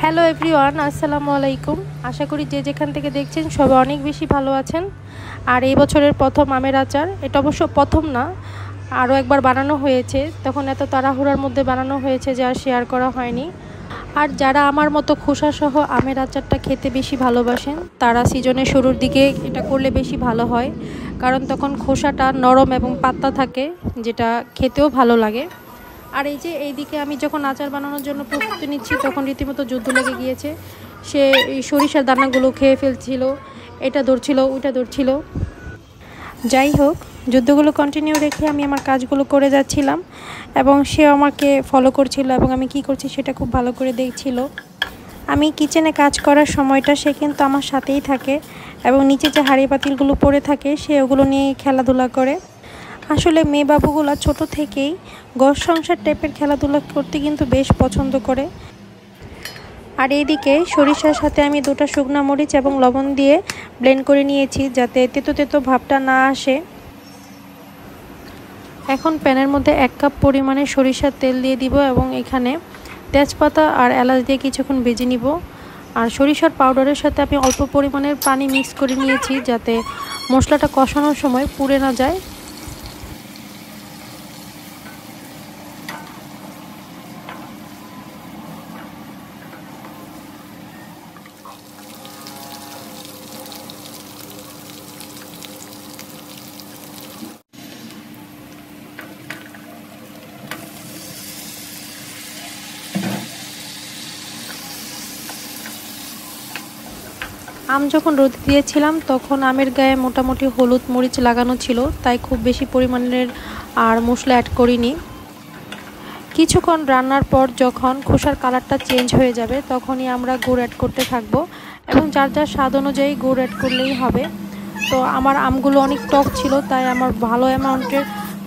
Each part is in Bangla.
হ্যালো এভরিওয়ান, আসসালামু আলাইকুম। আশা করি যে যেখান থেকে দেখছেন সবাই অনেক বেশি ভালো আছেন। আর এই বছরের প্রথম আমের আচার, এটা অবশ্য প্রথম না, আরও একবার বানানো হয়েছে, তখন এত তাড়াহুড়ার মধ্যে বানানো হয়েছে যে আর শেয়ার করা হয়নি। আর যারা আমার মতো খোসাসহ আমের আচারটা খেতে বেশি ভালোবাসেন তারা সিজনের শুরুর দিকে এটা করলে বেশি ভালো হয়, কারণ তখন খোসাটা নরম এবং পাতলা থাকে, যেটা খেতেও ভালো লাগে। আর এই যে এইদিকে আমি যখন আচার বানানোর জন্য প্রস্তুতি নিচ্ছি তখন রীতিমতো যুদ্ধ লেগে গিয়েছে। সে এই সরিষার দানাগুলো খেয়ে ফেলছিল, এটা ধরছিল ওইটা ধরছিল। যাই হোক, যুদ্ধগুলো কন্টিনিউ রেখে আমি আমার কাজগুলো করে যাচ্ছিলাম এবং সে আমাকে ফলো করছিল এবং আমি কি করছি সেটা খুব ভালো করে দেখছিল। আমি কিচেনে কাজ করার সময়টা সে কিন্তু আমার সাথেই থাকে এবং নিচে যে হাঁড়ি পাতিলগুলো পড়ে থাকে সে ওগুলো নিয়ে খেলাধুলা করে। আসলে মেয়ে বাবুগুলা ছোট থেকেই ঘর সংসার টাইপের খেলাধুলা করতে কিন্তু বেশ পছন্দ করে। আর এইদিকে সরিষার সাথে আমি 2টা শুকনা মরিচ এবং লবণ দিয়ে ব্লেন্ড করে নিয়েছি যাতে তেতো তেতো ভাবটা না আসে। এখন প্যানের মধ্যে 1 কাপ পরিমাণে সরিষার তেল দিয়ে দিব এবং এখানে তেজপাতা আর এলাচ দিয়ে কিছুক্ষণ ভেজে নিব। আর সরিষার পাউডারের সাথে আমি অল্প পরিমাণের পানি মিক্স করে নিয়েছি যাতে মশলাটা কষানোর সময় পুড়ে না যায়। আম যখন রোদে দিয়েছিলাম তখন আমের গায়ে মোটামুটি হলুদ মরিচ লাগানো ছিল, তাই খুব বেশি পরিমাণের আর মশলা অ্যাড করিনি। কিছুক্ষণ রান্নার পর যখন খোসার কালারটা চেঞ্জ হয়ে যাবে তখনই আমরা গুড় অ্যাড করতে থাকবো এবং যার যার স্বাদ অনুযায়ী গুড় অ্যাড করলেই হবে। তো আমার আমগুলো অনেক টক ছিল তাই আমার ভালো অ্যামাউন্টের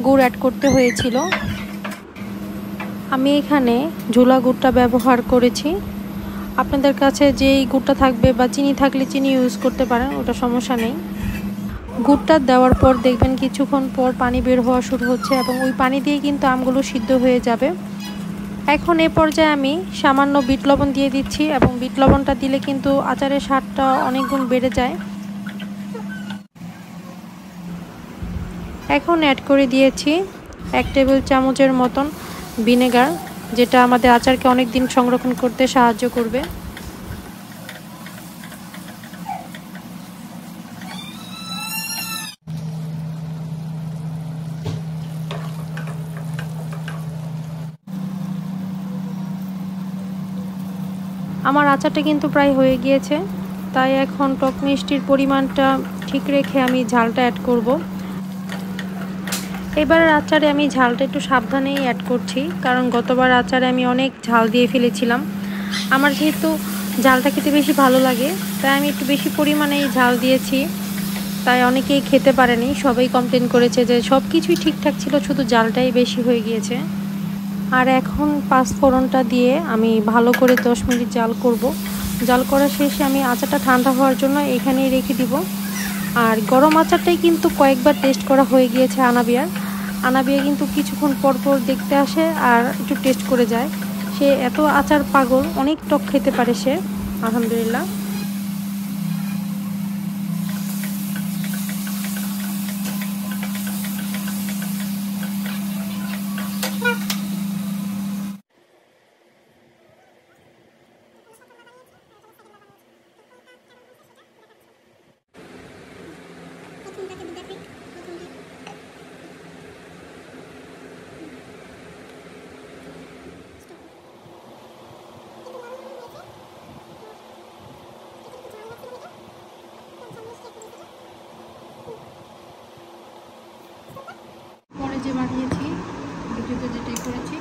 গুড় অ্যাড করতে হয়েছিল। আমি এখানে ঝোলা গুড়টা ব্যবহার করেছি। আপনাদের কাছে যেই গুড়টা থাকবে বা চিনি থাকলে চিনি ইউজ করতে পারেন, ওটা সমস্যা নেই। গুড়টা দেওয়ার পর দেখবেন কিছুক্ষণ পর পানি বের হওয়া শুরু হচ্ছে এবং ওই পানি দিয়ে কিন্তু আমগুলো সিদ্ধ হয়ে যাবে। এখন এই পর্যায়ে আমি সামান্য বিট লবণ দিয়ে দিচ্ছি এবং বিট লবণটা দিলে কিন্তু আচারের স্বাদটা অনেক গুণ বেড়ে যায়। এখন অ্যাড করে দিয়েছি 1 টেবিল চামচের মতন ভিনেগার, যেটা আমাদের আচারকে অনেক দিন সংরক্ষণ করতে সাহায্য করবে। আমার আচারটা কিন্তু প্রায় হয়ে গিয়েছে, তাই এখন টক মিষ্টির পরিমাণটা ঠিক রেখে আমি ঝালটা অ্যাড করব। এবারের আচারে আমি ঝালটা একটু সাবধানেই অ্যাড করছি, কারণ গতবার আচারে আমি অনেক ঝাল দিয়ে ফেলেছিলাম। আমার যেহেতু ঝালটা খেতে বেশি ভালো লাগে তাই আমি একটু বেশি পরিমাণেই ঝাল দিয়েছি, তাই অনেকেই খেতে পারেনি, সবাই কমপ্লেন করেছে যে সব কিছুই ঠিকঠাক ছিল, শুধু ঝালটাই বেশি হয়ে গিয়েছে। আর এখন 5 ফোড়নটা দিয়ে আমি ভালো করে 10 মিনিট জাল করব। জাল করা শেষে আমি আচারটা ঠান্ডা হওয়ার জন্য এখানেই রেখে দিব। আর গরম আচারটাই কিন্তু কয়েকবার টেস্ট করা হয়ে গিয়েছে আনাবিয়া কিন্তু কিছুক্ষণ পর পর দেখতে আসে আর একটু টেস্ট করে যায়। সে এত আচার পাগল, অনেক টক খেতে পারে সে, আলহামদুলিল্লাহ। পরে যে বানিয়েছি দুটোতে যেটাই করেছি,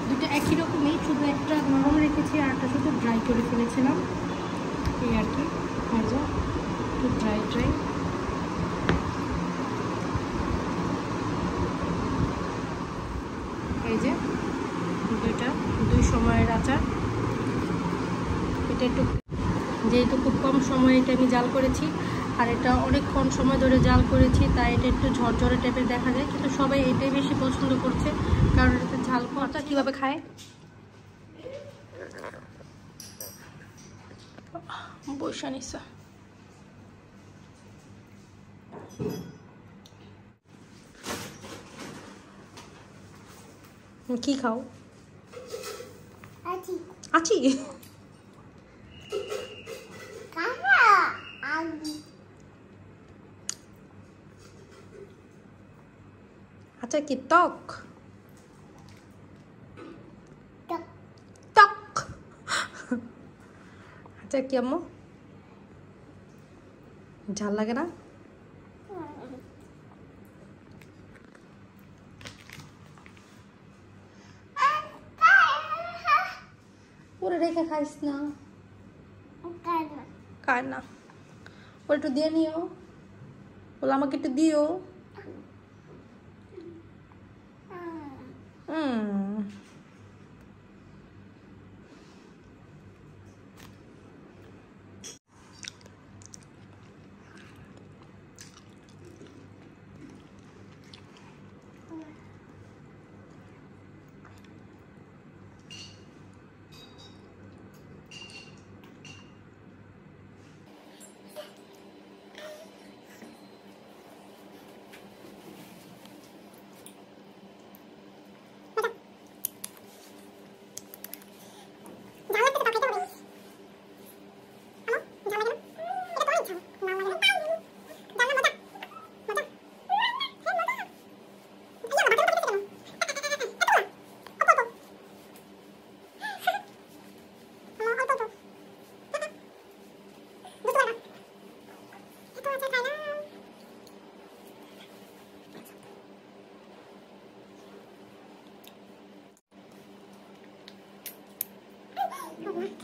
দুটো একই রকমই, শুধু একটা নরম রেখেছি আর একটা শুধু ড্রাই করে ফেলেছিলাম, এই আর কি। ভাজা একটু ড্রাই এই যে দুই সময়ের আচার। এটা একটু যেহেতু খুব কম সময়ে এটা আমি জাল করেছি আর এটা অনেকক্ষণ সময় ধরে জাল করেছি, তাই এটা একটু ঝরঝরে টাইপের দেখা যায়, কিন্তু সবাই এটাই বেশি পছন্দ করছে কারণ এটাতে ঝাল কমটা। কীভাবে খায় বসে নিছে। কি খাও? আছি। আচ্ছা কি টক? টক। আচ্ছা কি আম্মু? ঝাল লাগে না? পুরো রেখে খাইস না। খায় না। ওর একটু দিয়ে নিও। বলে আমাকে একটু দিও।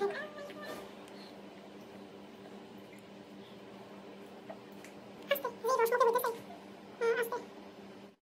Okay.